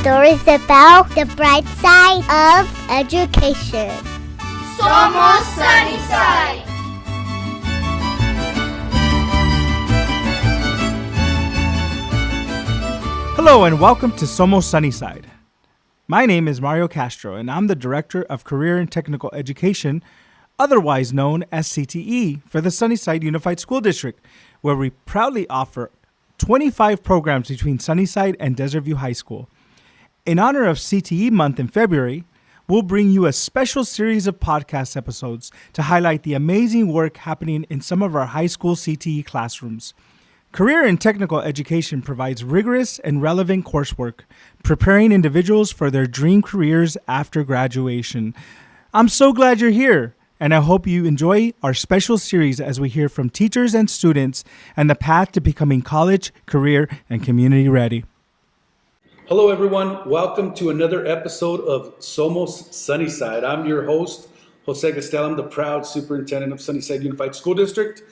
stories about the bright side of education. Somos Sunnyside! Hello and welcome to Somos Sunnyside. My name is Mario Castro and I'm the Director of Career and Technical Education, otherwise known as CTE, for the Sunnyside Unified School District, where we proudly offer 25 programs between Sunnyside and Desert View High School. In honor of CTE Month in February, we'll bring you a special series of podcast episodes to highlight the amazing work happening in some of our high school CTE classrooms. Career and Technical Education provides rigorous and relevant coursework, preparing individuals for their dream careers after graduation. I'm so glad you're here, and I hope you enjoy our special series as we hear from teachers and students and the path to becoming college, career, and community ready. Hello, everyone. Welcome to another episode of Somos Sunnyside. I'm your host, Jose Gastel. I'm the proud superintendent of Sunnyside Unified School District.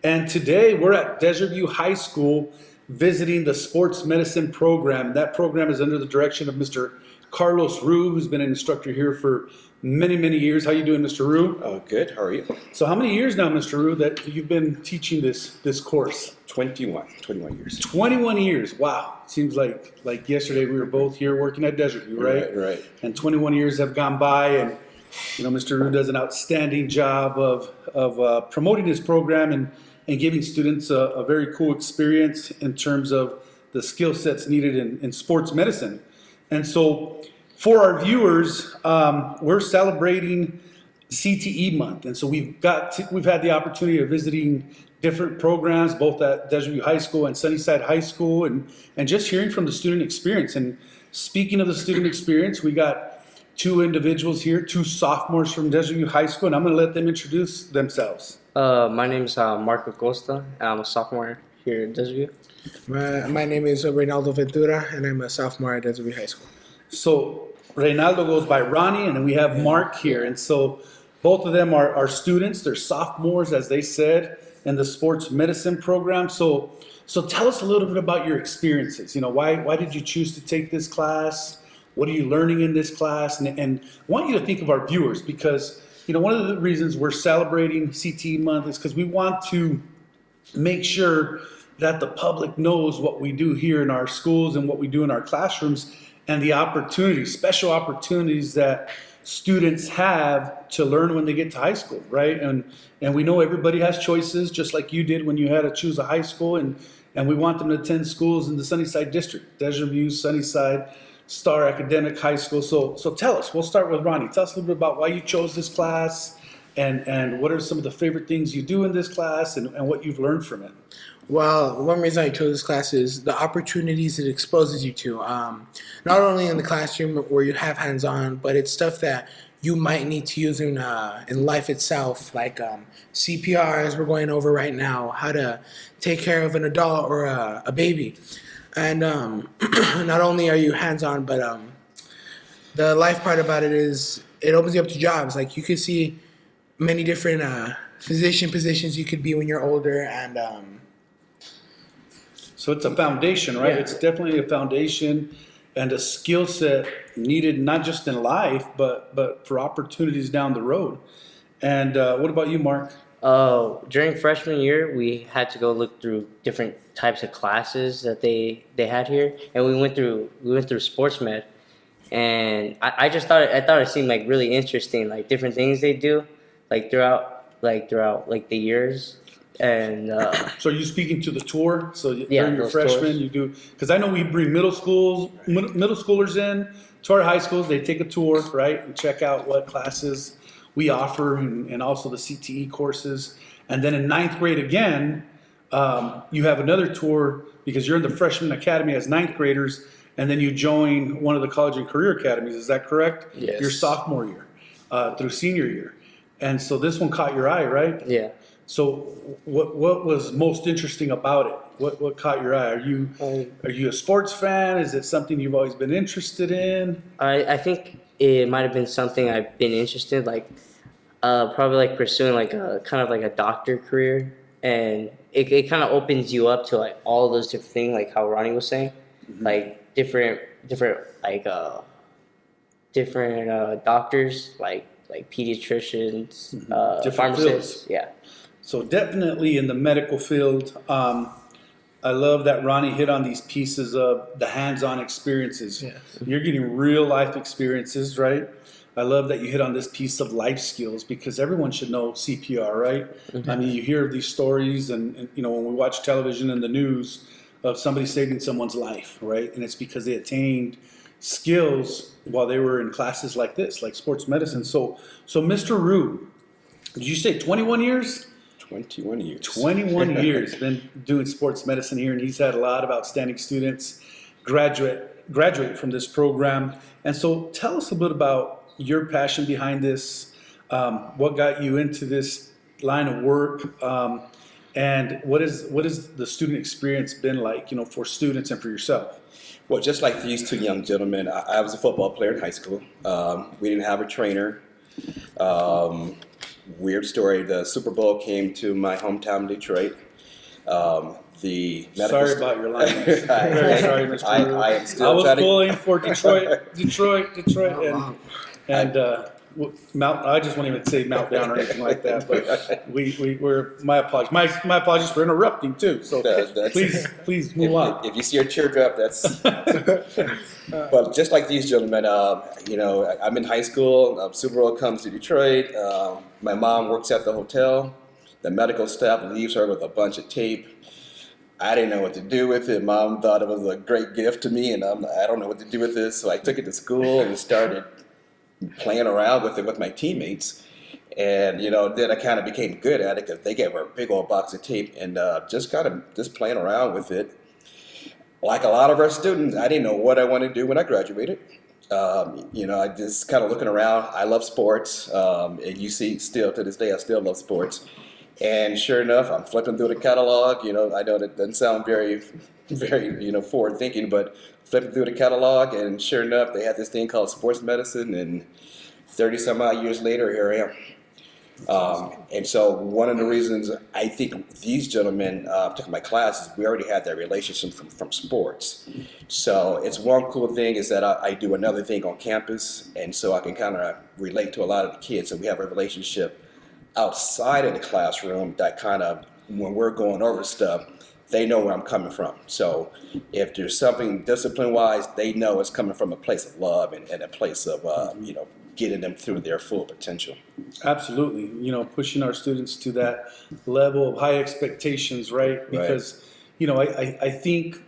And today we're at Desert View High School visiting the sports medicine program. That program is under the direction of Mr. Carlos Rue, who's been an instructor here for many, many years. How you doing, Mr. Rue? Good. How are you? So how many years now, Mr. Rue, that you've been teaching this course? 21 years. 21 years. Wow. Seems like yesterday we were both here working at Desert View, right? Right. And 21 years have gone by, and Mr. Rue does an outstanding job of promoting this program and giving students a very cool experience in terms of the skill sets needed in sports medicine. And so for our viewers, we're celebrating CTE month. And so we've had the opportunity of visiting different programs, both at Desert View High School and Sunnyside High School, and just hearing from the student experience. And speaking of the student experience, we got two individuals here, two sophomores from Desert View High School, and I'm going to let them introduce themselves. My name is Mark Acosta, and I'm a sophomore here at Desert View. My name is Reynaldo Ventura, and I'm a sophomore at Desert View High School. So Reynaldo goes by Ronnie, and then we have Mark here. And so both of them are students. They're sophomores, as they said, in the sports medicine program. So tell us a little bit about your experiences. Why did you choose to take this class? What are you learning in this class? And I want you to think of our viewers, because one of the reasons we're celebrating CTE month is because we want to make sure that the public knows what we do here in our schools and what we do in our classrooms, and the opportunities, special opportunities that students have to learn when they get to high school, right? And we know everybody has choices, just like you did when you had to choose a high school, and we want them to attend schools in the Sunnyside District, Desert View, Sunnyside, Star Academic High School. So tell us, we'll start with Ronnie. Tell us a little bit about why you chose this class, and what are some of the favorite things you do in this class, and what you've learned from it. Well, one reason I chose this class is the opportunities it exposes you to. Not only in the classroom where you have hands-on, but it's stuff that you might need to use in life itself, like CPR, as we're going over right now, how to take care of an adult or a baby. And not only are you hands-on, but the life part about it is it opens you up to jobs. Like, you could see many different physician positions you could be when you're older, and so it's a foundation, right? Yeah. It's definitely a foundation and a skill set needed not just in life, but for opportunities down the road. And what about you, Mark? During freshman year, we had to go look through different types of classes that they had here, and we went through sports med, and I thought it seemed like really interesting, like different things they do, throughout the years. And So are you speaking to the tour? So Yeah, during your those freshman, tours. you do, because I know we bring middle schoolers in to our high schools. They take a tour, right, and check out what classes we offer, and also the CTE courses. And then in ninth grade again, you have another tour, because you're in the freshman academy as ninth graders, and then you join one of the college and career academies. Is that correct? Yes. Your sophomore year through senior year. And so this one caught your eye, right? yeah. So what was most interesting about it? What caught your eye? Are you a sports fan? Is it something you've always been interested in? I think it might have been something I've been interested, probably pursuing a doctor career, and it kind of opens you up to all those different things, like how Ronnie was saying, different like different doctors like pediatricians, Different pharmacists. fields. Yeah. So definitely in the medical field, I love that Ronnie hit on these pieces of the hands-on experiences. Yeah. You're getting real life experiences, right? I love that you hit on this piece of life skills because everyone should know CPR, right? I mean, you hear these stories and when we watch television and the news of somebody saving someone's life, right? And it's because they attained skills while they were in classes like this, like sports medicine. So Mr. Rue, did you say 21 years? 21 years. 21 years been doing sports medicine here, and he's had a lot of outstanding students graduate from this program. And so tell us a bit about your passion behind this, what got you into this line of work, and what is the student experience been like, for students and for yourself? Well, just like these two young gentlemen, I was a football player in high school. We didn't have a trainer. Weird story, the Super Bowl came to my hometown, Detroit. The medical Sorry about your line. Very sorry, Mr. Rue. I am still I was trying to- pulling for Detroit, and Mount. I just won't even say Meltdown or anything like that. But we're my apologies. My apologies for interrupting too. So That's- please move on. If you see a teardrop, that's. But just like these gentlemen, I'm in high school. Super Bowl comes to Detroit. My mom works at the hotel. The medical staff leaves her with a bunch of tape. I didn't know what to do with it. Mom thought it was a great gift to me, and I don't know what to do with this. So I took it to school and started playing around with it with my teammates. And, then I kind of became good at it because they gave her a big old box of tape and just playing around with it. Like a lot of our students, I didn't know what I wanted to do when I graduated. I just kind of looking around. I love sports. And you see, still to this day, I still love sports. And sure enough, I'm flipping through the catalog. I know that doesn't sound very, very, forward thinking, but flipping through the catalog, and sure enough, they had this thing called sports medicine, and 30 some odd years later, here I am. And so one of the reasons I think these gentlemen took my class is we already had that relationship from sports. So it's one cool thing is that I do another thing on campus, and so I can kind of relate to a lot of the kids, and we have a relationship outside of the classroom that kind of, when we're going over stuff, they know where I'm coming from. So if there's something discipline-wise, they know it's coming from a place of love and a place of, getting them through their full potential. Absolutely. Pushing our students to that level of high expectations, right? Because, I think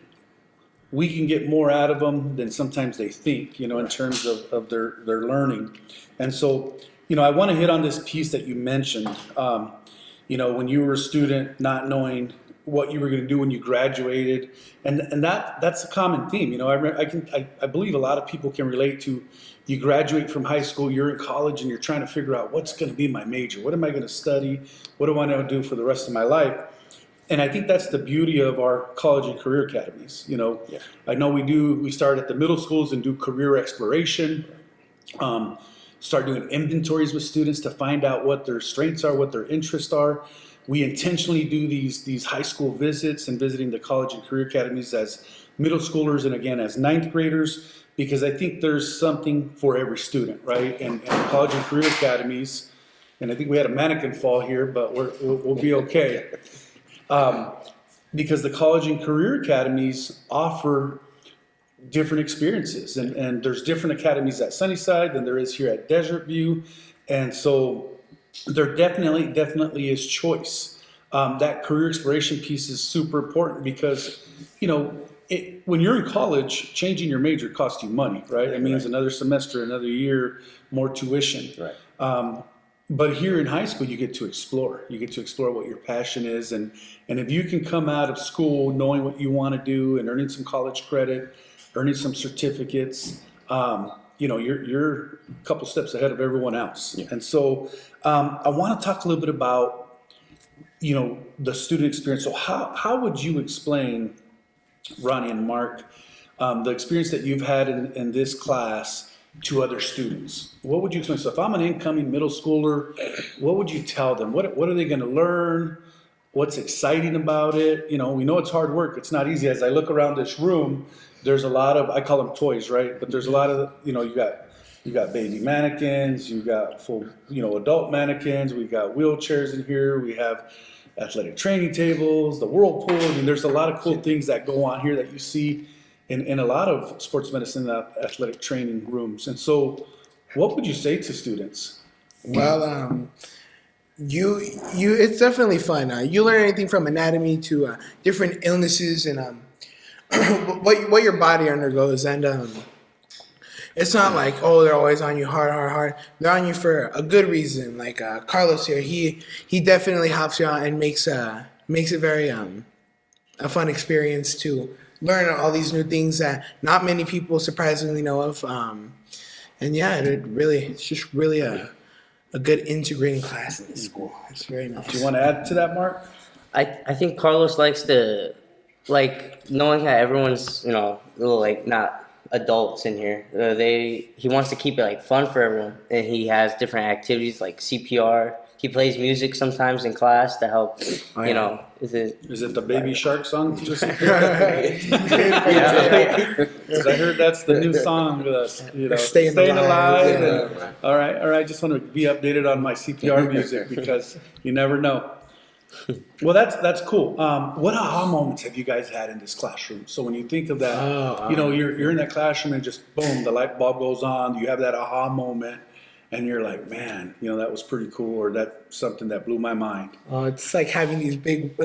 we can get more out of them than sometimes they think, in terms of their learning. And so, I want to hit on this piece that you mentioned, when you were a student, not knowing what you were going to do when you graduated, and that's a common theme. I believe a lot of people can relate to. You graduate from high school, you're in college, and you're trying to figure out what's going to be my major. What am I going to study? What do I want to do for the rest of my life? And I think that's the beauty of our college and career academies. I know we start at the middle schools and do career exploration. Start doing inventories with students to find out what their strengths are, what their interests are. We intentionally do these high school visits and visiting the college and career academies as middle schoolers and again as ninth graders, because I think there's something for every student, right? And the college and career academies, and I think we had a mannequin fall here, but we'll be okay. Because the college and career academies offer different experiences, and there's different academies at Sunnyside than there is here at Desert View, and so there definitely is choice. That career exploration piece is super important because when you're in college, changing your major costs you money, right? It means another semester, another year, more tuition. Right. But here in high school, you get to explore. You get to explore what your passion is, and if you can come out of school knowing what you want to do and earning some college credit, earning some certificates, you're a couple steps ahead of everyone else. Yeah. And so I want to talk a little bit about, the student experience. So how would you explain, Ronnie and Mark, the experience that you've had in this class to other students? What would you explain? So if I'm an incoming middle schooler, what would you tell them? What are they going to learn? what's exciting about it. You know, we know it's hard work. It's not easy. As I look around this room, there's a lot of, I call them toys, right? But there's a lot of, you know, you got baby mannequins, you got full, you know, adult mannequins, we got wheelchairs in here, we have athletic training tables, the whirlpool. I mean, there's a lot of cool things that go on here that you see in a lot of sports medicine athletic training rooms. And so, what would you say to students? Well, it's definitely fun. You learn anything from anatomy to different illnesses and what your body undergoes, and it's not like, oh, they're always on you hard. They're on you for a good reason. Like Carlos here, he definitely helps you out and makes it very a fun experience to learn all these new things that not many people surprisingly know of. And yeah, it's just really a good integrating class in the school. It's very nice. Do you want to add to that, Mark? I think Carlos likes to, like, knowing how everyone's, you know, little, like, not adults in here. He wants to keep it, like, fun for everyone. And he has different activities like CPR. He plays music sometimes in class to help, you know. Is it the Baby Shark song? Just Yeah. Because I heard that's the new song, you know, Staying Alive. Alive. And, all right. Just want to be updated on my CPR music because you never know. Well, that's cool. What aha moments have you guys had in this classroom? So when you think of that, you know, you're in that classroom and just boom, the light bulb goes on. You have that aha moment. And you're like, man, you know, that was pretty cool, or that's something that blew my mind. It's like having these big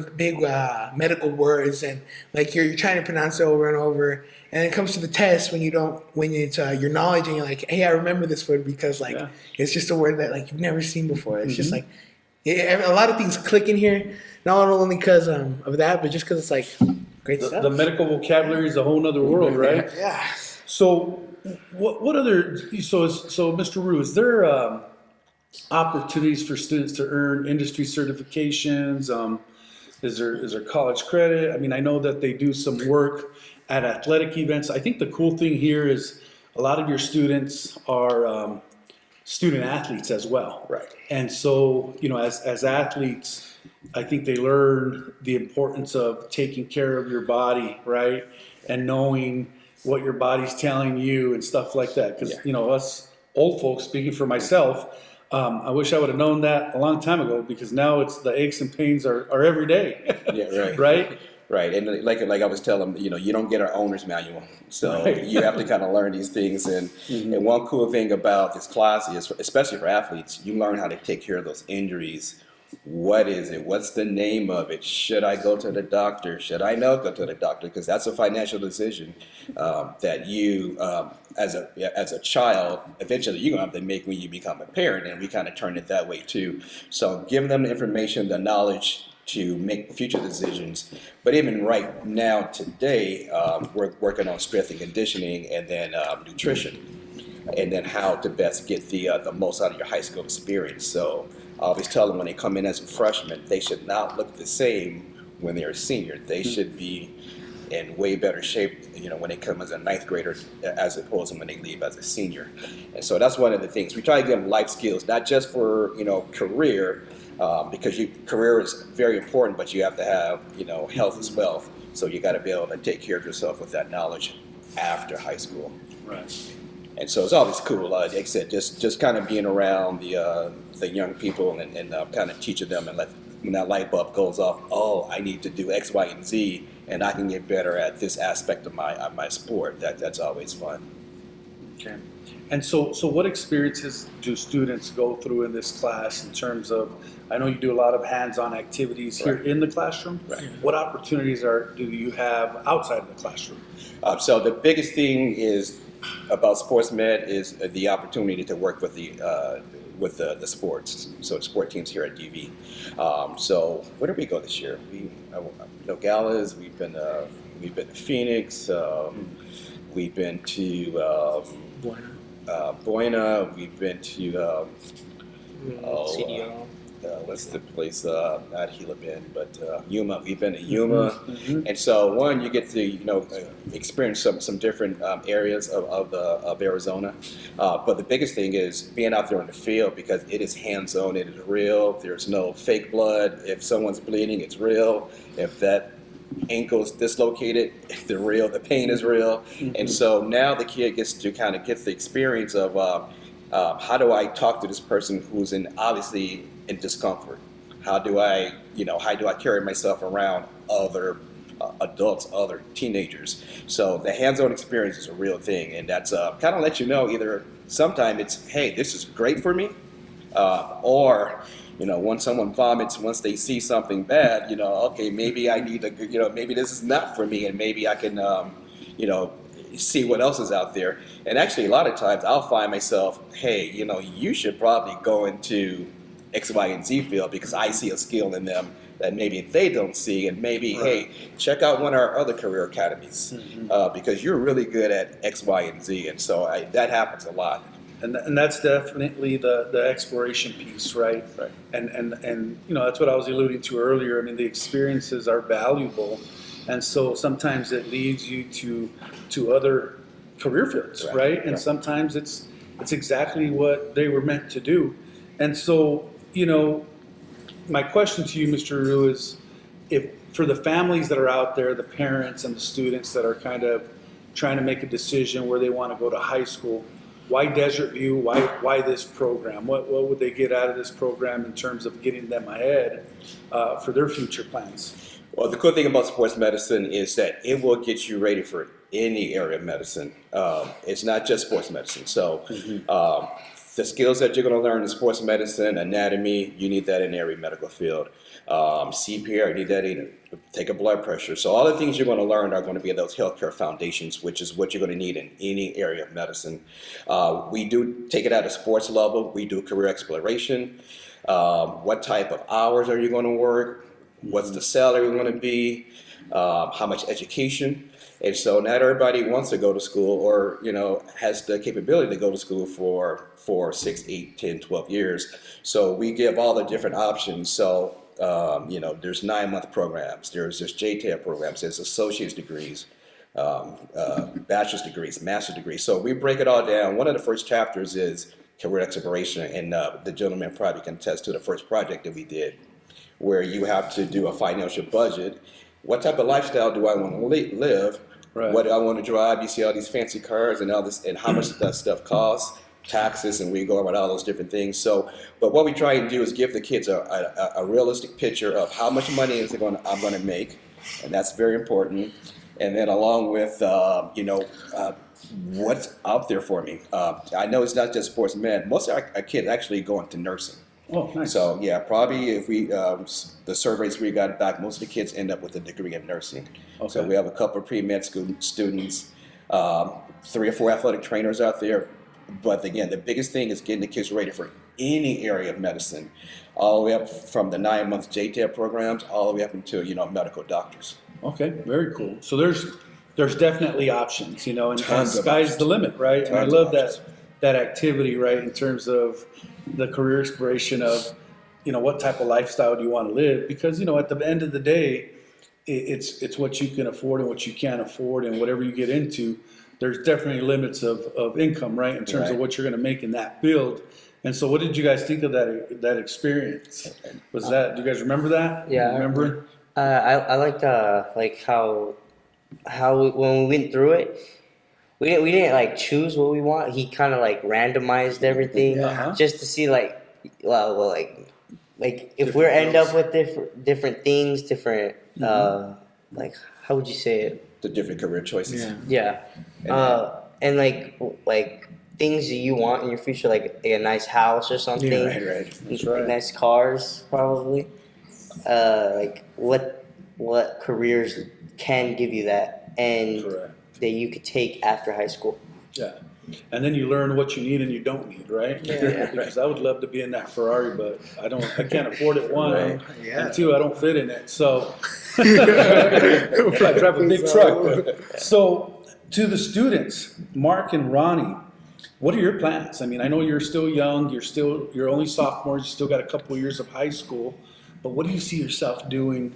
medical words, and like you're trying to pronounce it over and over, and it comes to the test when it's your knowledge, and you're like, hey, I remember this word because it's just a word that like you've never seen before. It's just like a lot of things click in here, not only because of that, but just because it's like great stuff. The medical vocabulary is a whole nother world, right? Yeah. So. What other, so Mr. Rue, is there opportunities for students to earn industry certifications? Is there college credit? I mean, I know that they do some work at athletic events. I think the cool thing here is a lot of your students are student athletes as well. Right. And so, you know, as athletes, I think they learn the importance of taking care of your body, right? And knowing what your body's telling you and stuff like that. Because, you know, us old folks, speaking for myself, I wish I would have known that a long time ago, because now it's the aches and pains are every day. Yeah, right. Right? Right. And like I was telling them, you know, you don't get our owner's manual. So you have to kind of learn these things. And one cool thing about this class is, especially for athletes, you learn how to take care of those injuries. What is it? What's the name of it? Should I go to the doctor? Should I not go to the doctor? Because that's a financial decision that you, as a child, eventually you're going to have to make when you become a parent. And we kind of turn it that way too. So giving them the information, the knowledge to make future decisions. But even right now, today, we're working on strength and conditioning, and then nutrition, and then how to best get the most out of your high school experience. So I always tell them when they come in as a freshman, they should not look the same when they're a senior. They should be in way better shape, you know, when they come as a ninth grader as opposed to when they leave as a senior. And so that's one of the things. We try to give them life skills, not just for, you know, career, because career is very important, but you have to have, you know, health as well. So you got to be able to take care of yourself with that knowledge after high school. Right. And so it's always cool, like I said, just kind of being around the young people and kind of teaching them, and when that light bulb goes off, oh, I need to do X, Y, and Z, and I can get better at this aspect of my sport. That's always fun. Okay. And so what experiences do students go through in this class in terms of, I know you do a lot of hands-on activities here in the classroom. Right. What opportunities do you have outside of the classroom? So the biggest thing is about sports med is the opportunity to work with the sports, so sport teams here at DV. So where did we go this year? Galas. We've been to Phoenix. We've been to Buena. We've been to CDO. what's the place? Not Gila Bend, but Yuma. We've been to Yuma, and so one, you get to experience some different areas of Arizona. But the biggest thing is being out there in the field, because it is hands-on. It is real. There's no fake blood. If someone's bleeding, it's real. If that ankle's dislocated, they're real. The pain is real, and so now the kid gets to kind of get the experience of how do I talk to this person who's obviously in discomfort? How do I carry myself around other adults, other teenagers? So the hands-on experience is a real thing, and that's kind of let you know either sometimes it's, hey, this is great for me, or when someone vomits, once they see something bad, okay, maybe I need to, maybe this is not for me, and maybe I can, see what else is out there. And actually, a lot of times I'll find myself, hey, you should probably go into X, Y, and Z field because I see a skill in them that maybe they don't see, and maybe, hey, check out one of our other career academies because you're really good at X, Y, and Z. And so that happens a lot. And that's definitely the exploration piece, right? Right. And that's what I was alluding to earlier. I mean, the experiences are valuable, and so sometimes it leads you to other career fields, right? And sometimes it's exactly what they were meant to do. And so, my question to you, Mr. Rue, is if for the families that are out there, the parents and the students that are kind of trying to make a decision where they want to go to high school, why Desert View? Why this program? What would they get out of this program in terms of getting them ahead for their future plans? Well, the cool thing about sports medicine is that it will get you ready for any area of medicine. It's not just sports medicine. So the skills that you're going to learn in sports medicine, anatomy, you need that in every medical field. CPR, you need that in take a blood pressure. So all the things you're going to learn are going to be those healthcare foundations, which is what you're going to need in any area of medicine. We do take it at a sports level. We do career exploration. What type of hours are you going to work? What's the salary going to be? How much education? And so not everybody wants to go to school or, has the capability to go to school for 4, 6, 8, 10, 12 years. So we give all the different options. So, there's 9-month programs, there's JTAB programs, there's associate's degrees, bachelor's degrees, master's degrees. So we break it all down. One of the first chapters is career exploration, and the gentleman probably can attest to the first project that we did, where you have to do a financial budget. What type of lifestyle do I want to live? Right. What do I want to drive? You see all these fancy cars and all this, and how much that stuff costs, taxes, and we go about all those different things. So, but what we try and do is give the kids a realistic picture of how much money I'm going to make, and that's very important. And then along with what's out there for me. I know it's not just sports med. Most of our kids actually go into nursing. Oh, nice. So yeah, probably if we the surveys we got back, most of the kids end up with a degree in nursing. Okay. So we have a couple of pre-med students, 3 or 4 athletic trainers out there. But again, the biggest thing is getting the kids ready for any area of medicine, all the way up from the 9-month JTAB programs, all the way up until medical doctors. Okay, very cool. So there's definitely options, and Tons of sky's options. the limit, right? And I Tons love of options. that activity, right, in terms of the career exploration of, what type of lifestyle do you want to live? Because, at the end of the day, it's what you can afford and what you can't afford, and whatever you get into, there's definitely limits of income, right, in terms of what you're going to make in that field. And so what did you guys think of that experience? Do you guys remember that? Yeah, Remember? I liked how when we went through it, we didn't choose what we want. He kind of randomized everything just to see if we end up with different things, different how would you say it? The different career choices. Yeah. And things that you want in your future, like a nice house or something. Yeah, right. That's right. Nice cars, probably. What careers can give you that, and Correct. that you could take after high school. Yeah. And then you learn what you need and you don't need, right? Yeah. Because I would love to be in that Ferrari, but I can't afford it, one. Right. And 2, I don't fit in it. So I drive a big truck. So to the students, Mark and Ronnie, what are your plans? I mean, I know you're still young, you're only sophomores, you still got a couple of years of high school, but what do you see yourself doing,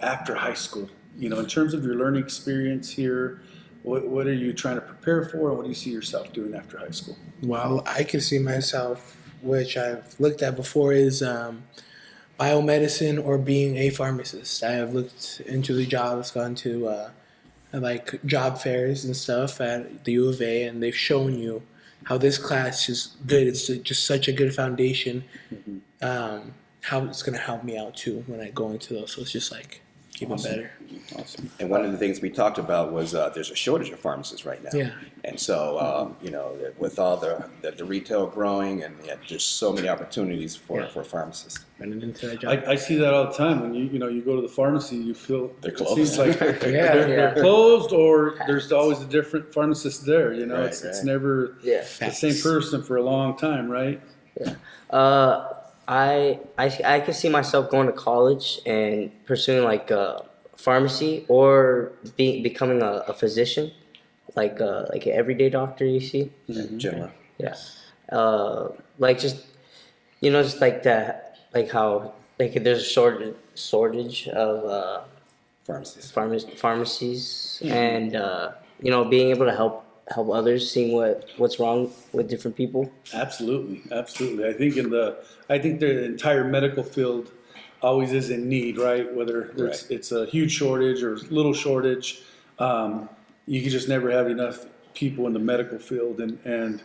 after high school? In terms of your learning experience here, what are you trying to prepare for, and what do you see yourself doing after high school? Well, I can see myself, which I've looked at before, is biomedicine or being a pharmacist. I have looked into the jobs, gone to like job fairs and stuff at the U of A, and they've shown you how this class is good. It's just such a good foundation. How it's going to help me out too when I go into those. So it's just like even better. Awesome. And one of the things we talked about was there's a shortage of pharmacists right now. Yeah. And so, with all the retail growing, and just so many opportunities for pharmacists. Running into that job. I see that all the time. When you go to the pharmacy, you feel They're it closed. seems like they're closed, or there's always a different pharmacist there. It's never the same person for a long time, right? Yeah. I could see myself going to college and pursuing like pharmacy or becoming a physician, like an everyday doctor. You see. General. Yeah. Like just like that, like how like there's a shortage of Pharmacists. pharmacies, and being able to help others, seeing what's wrong with different people. Absolutely. I think the entire medical field always is in need, right? Whether it's a huge shortage or little shortage, you can just never have enough people in the medical field, and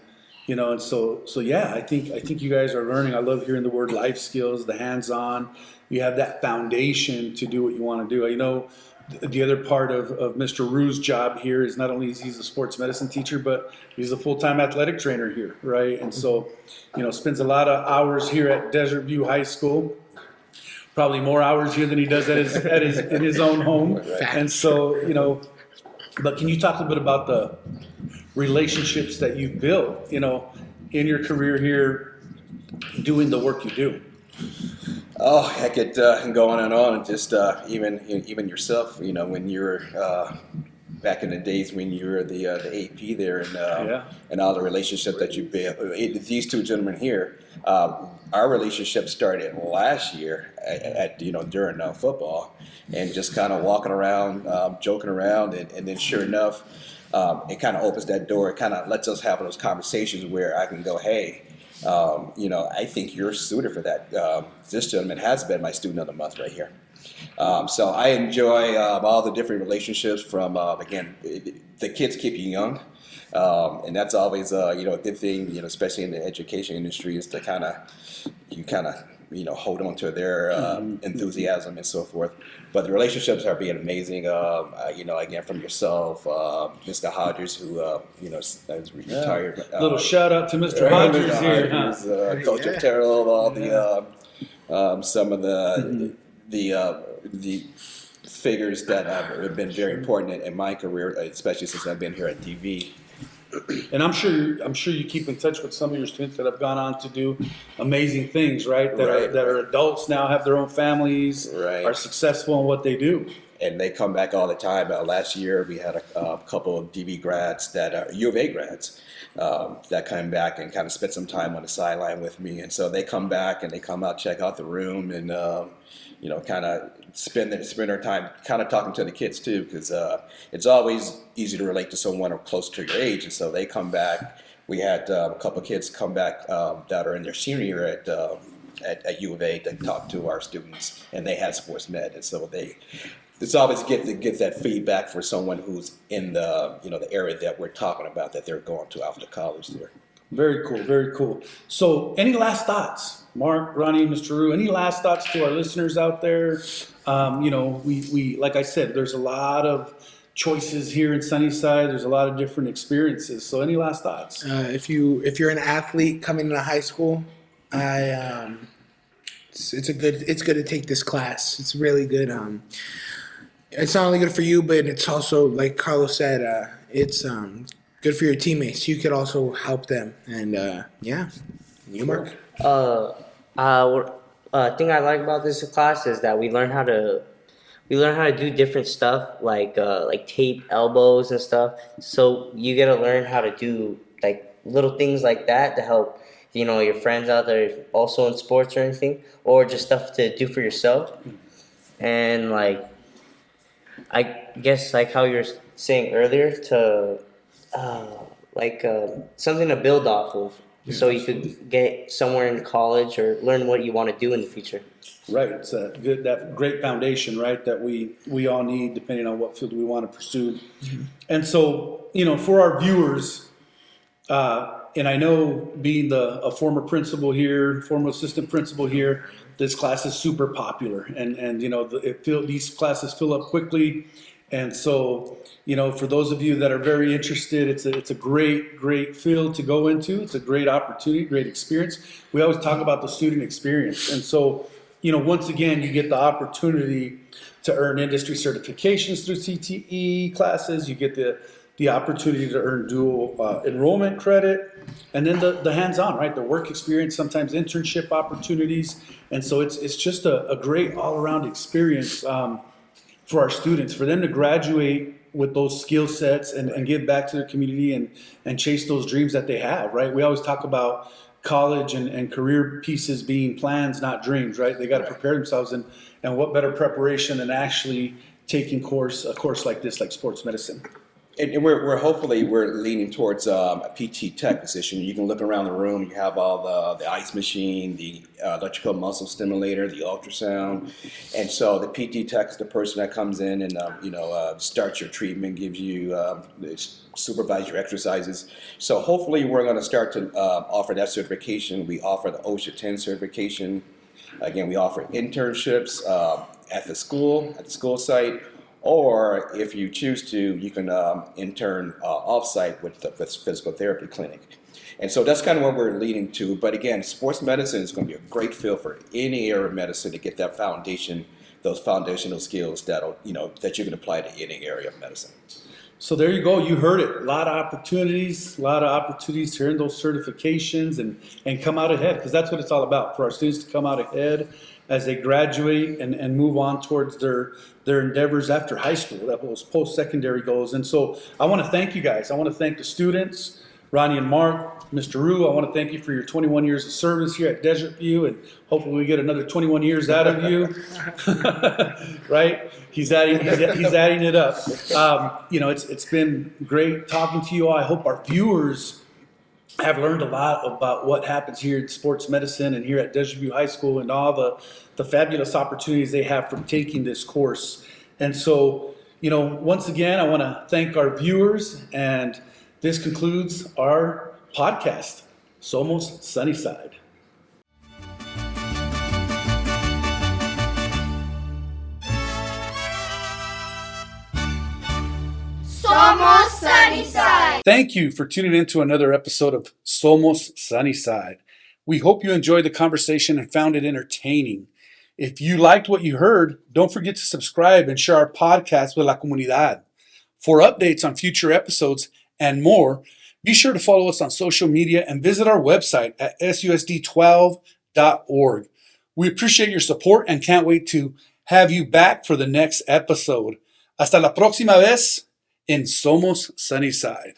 so yeah, I think you guys are learning. I love hearing the word life skills, the hands-on. You have that foundation to do what you want to do. The other part of Mr. Rue's job here is not only is he's a sports medicine teacher, but he's a full-time athletic trainer here, right? And so, spends a lot of hours here at Desert View High School. Probably more hours here than he does in his own home. And so, but can you talk a little bit about the relationships that you've built, in your career here, doing the work you do? Oh, I could go on and just even yourself, when you were back in the days when you were the AP there, and all the relationship that you built. These two gentlemen here, our relationship started last year at during football, and just kind of walking around, joking around, and then sure enough, it kind of opens that door. It kind of lets us have those conversations where I can go, hey. I think you're suited for that. This gentleman has been my student of the month right here. So I enjoy all the different relationships from, again, the kids keep you young. And that's always, a good thing, especially in the education industry, is to kind of hold on to their enthusiasm and so forth. But the relationships are being amazing. Again, from yourself, Mr. Hodges, who is retired. Little shout out to Mr. Hodges here. Coach Otero, all the some of the figures that have been very important in my career, especially since I've been here at TV. And I'm sure you keep in touch with some of your students that have gone on to do amazing things, right? That are adults now, have their own families, are successful in what they do. And they come back all the time. Last year we had a couple of DV grads that are U of A grads that come back and kind of spent some time on the sideline with me. And so they come back and they come out, check out the room, and kind of spend their time kind of talking to the kids too, because it's always easy to relate to someone close to your age. And so they come back. We had a couple of kids come back that are in their senior year at U of A to talk to our students, and they had sports med, and so it's always good to get that feedback for someone who's in the the area that we're talking about, that they're going to after college there. Very cool, very cool. So, any last thoughts, Mark, Ronnie, Mr. Rue? Any last thoughts to our listeners out there? We like I said, there's a lot of choices here in Sunnyside. There's a lot of different experiences. So, any last thoughts? If you're an athlete coming into high school, it's good to take this class. It's really good. It's not only good for you, but it's also, like Carlos said, it's good for your teammates. You could also help them. And you, Mark. Thing I like about this class is that we learn how to do different stuff, like tape elbows and stuff. So you get to learn how to do like little things like that to help, you know, your friends out there also in sports or anything, or just stuff to do for yourself. And like, I guess like how you're saying earlier, to something to build off of, so you could get somewhere in college or learn what you want to do in the future. Right, it's that great foundation, right, that we all need depending on what field we want to pursue. And so, you know, for our viewers, and I know being a former principal here, former assistant principal here, this class is super popular, and you know, these classes fill up quickly. And so, you know, for those of you that are very interested, it's a great field to go into. It's a great opportunity, great experience. We always talk about the student experience. And so, you know, once again, you get the opportunity to earn industry certifications through CTE classes. You get the opportunity to earn dual enrollment credit, and then the hands-on, right? The work experience, sometimes internship opportunities. And so it's just a great all-around experience for our students, for them to graduate with those skill sets and give back to their community and chase those dreams that they have, right? We always talk about college and career pieces being plans, not dreams, right? They got to prepare themselves, and what better preparation than actually taking a course like this, like sports medicine. And we're hopefully leaning towards a PT tech position. You can look around the room. You have all the ice machine, the electrical muscle stimulator, the ultrasound, and so the PT tech is the person that comes in and starts your treatment, gives you supervise your exercises. So hopefully we're going to start to offer that certification. We offer the OSHA 10 certification. Again, we offer internships at the school site. Or if you choose to, you can intern off-site with the physical therapy clinic. And so that's kind of what we're leading to. But again, sports medicine is going to be a great field for any area of medicine to get that foundation, those foundational skills that you can apply to any area of medicine. So there you go. You heard it. A lot of opportunities to earn those certifications and come out ahead, because that's what it's all about, for our students to come out ahead as they graduate and move on towards their endeavors after high school, those post-secondary goals. And so I want to thank you guys. I want to thank the students, Ronnie and Mark, Mr. Rue. I want to thank you for your 21 years of service here at Desert View, and hopefully we get another 21 years out of you. Right? He's adding it up. It's been great talking to you all. I hope our viewers have learned a lot about what happens here in sports medicine and here at Desert View High School, and all the fabulous opportunities they have from taking this course. And so, once again, I want to thank our viewers, and this concludes our podcast, Somos Sunnyside. Somos Sunnyside. Thank you for tuning in to another episode of Somos Sunnyside. We hope you enjoyed the conversation and found it entertaining. If you liked what you heard, don't forget to subscribe and share our podcast with la comunidad. For updates on future episodes and more, be sure to follow us on social media and visit our website at susd12.org. We appreciate your support and can't wait to have you back for the next episode. Hasta la próxima vez en Somos Sunnyside.